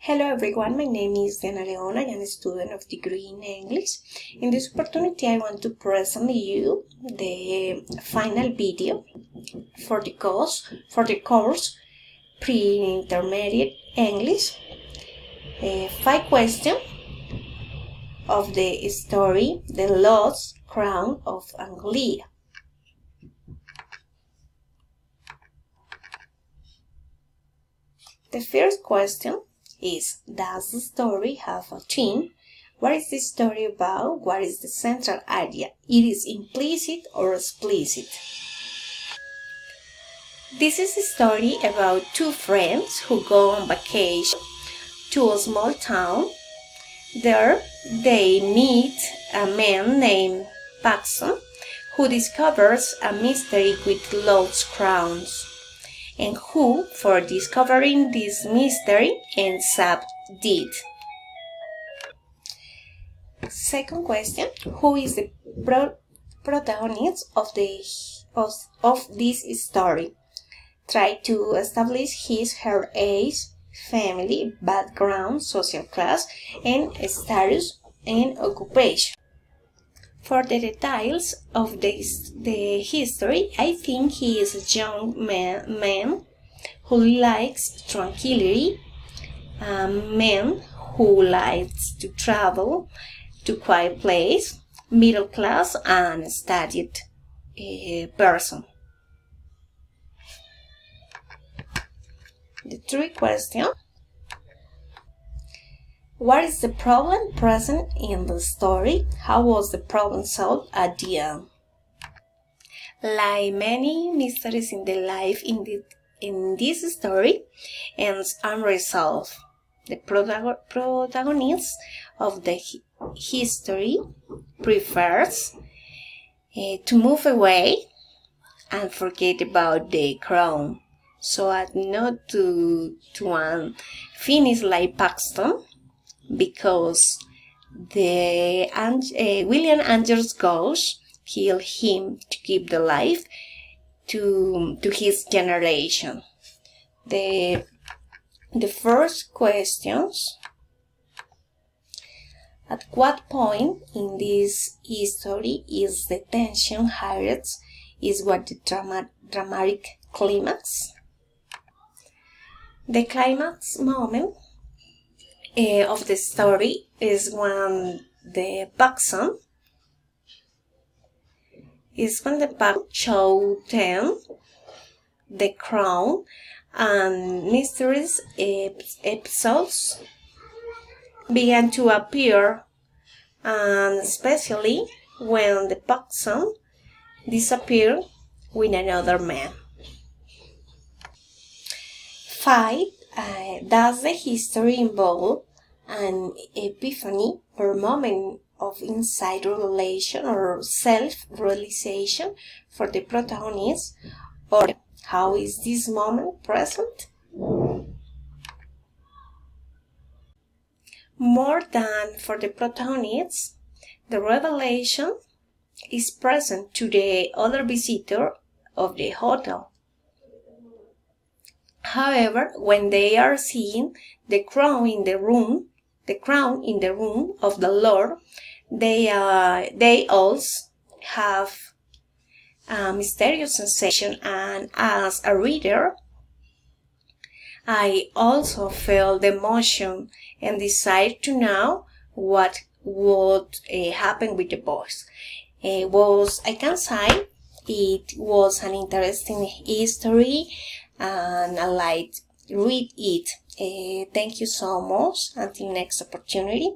Hello everyone, my name is Diana Leona. I am a student of degree in English. In this opportunity, I want to present you the final video for the course Pre-Intermediate English. 5 questions of the story The Lost Crown of Anglia. The first question is, does the story have a theme? What is the story about? What is the central idea? It is implicit or explicit? This is a story about two friends who go on vacation to a small town. There they meet a man named Paxson who discovers a mystery with lost crowns, and who, for discovering this mystery, ends up dead. Second question, who is the protagonist of this story? Try to establish her age, family, background, social class, and status and occupation. For the details of the history, I think he is a young man who likes tranquility, a man who likes to travel to quiet place, middle class, and studied person. The third question. What is the problem present in the story? How was the problem solved at the end? Like many mysteries in the life in this story, ends unresolved. The protagonist of the history prefers to move away and forget about the crown, so as not to finish like Paxton, because the William Angels ghost killed him to keep the life to his generation. The first questions: at what point in this history is the tension higher? Is what the dramatic climax? The climax moment of the story is when the Paxson show them the crown, and mysterious episodes began to appear, and especially when the Paxson disappeared with another man. 5. Does the history involve an epiphany or moment of inside revelation or self-realization for the protagonist, or how is this moment present? More than for the protagonist, the revelation is present to the other visitor of the hotel. However, when they are seeing the crown in the room of the Lord, they also have a mysterious sensation, and as a reader, I also felt the emotion and desire to know what would happen with the boys. I can say it was an interesting history, and I liked read it. Thank you so much. Until next opportunity.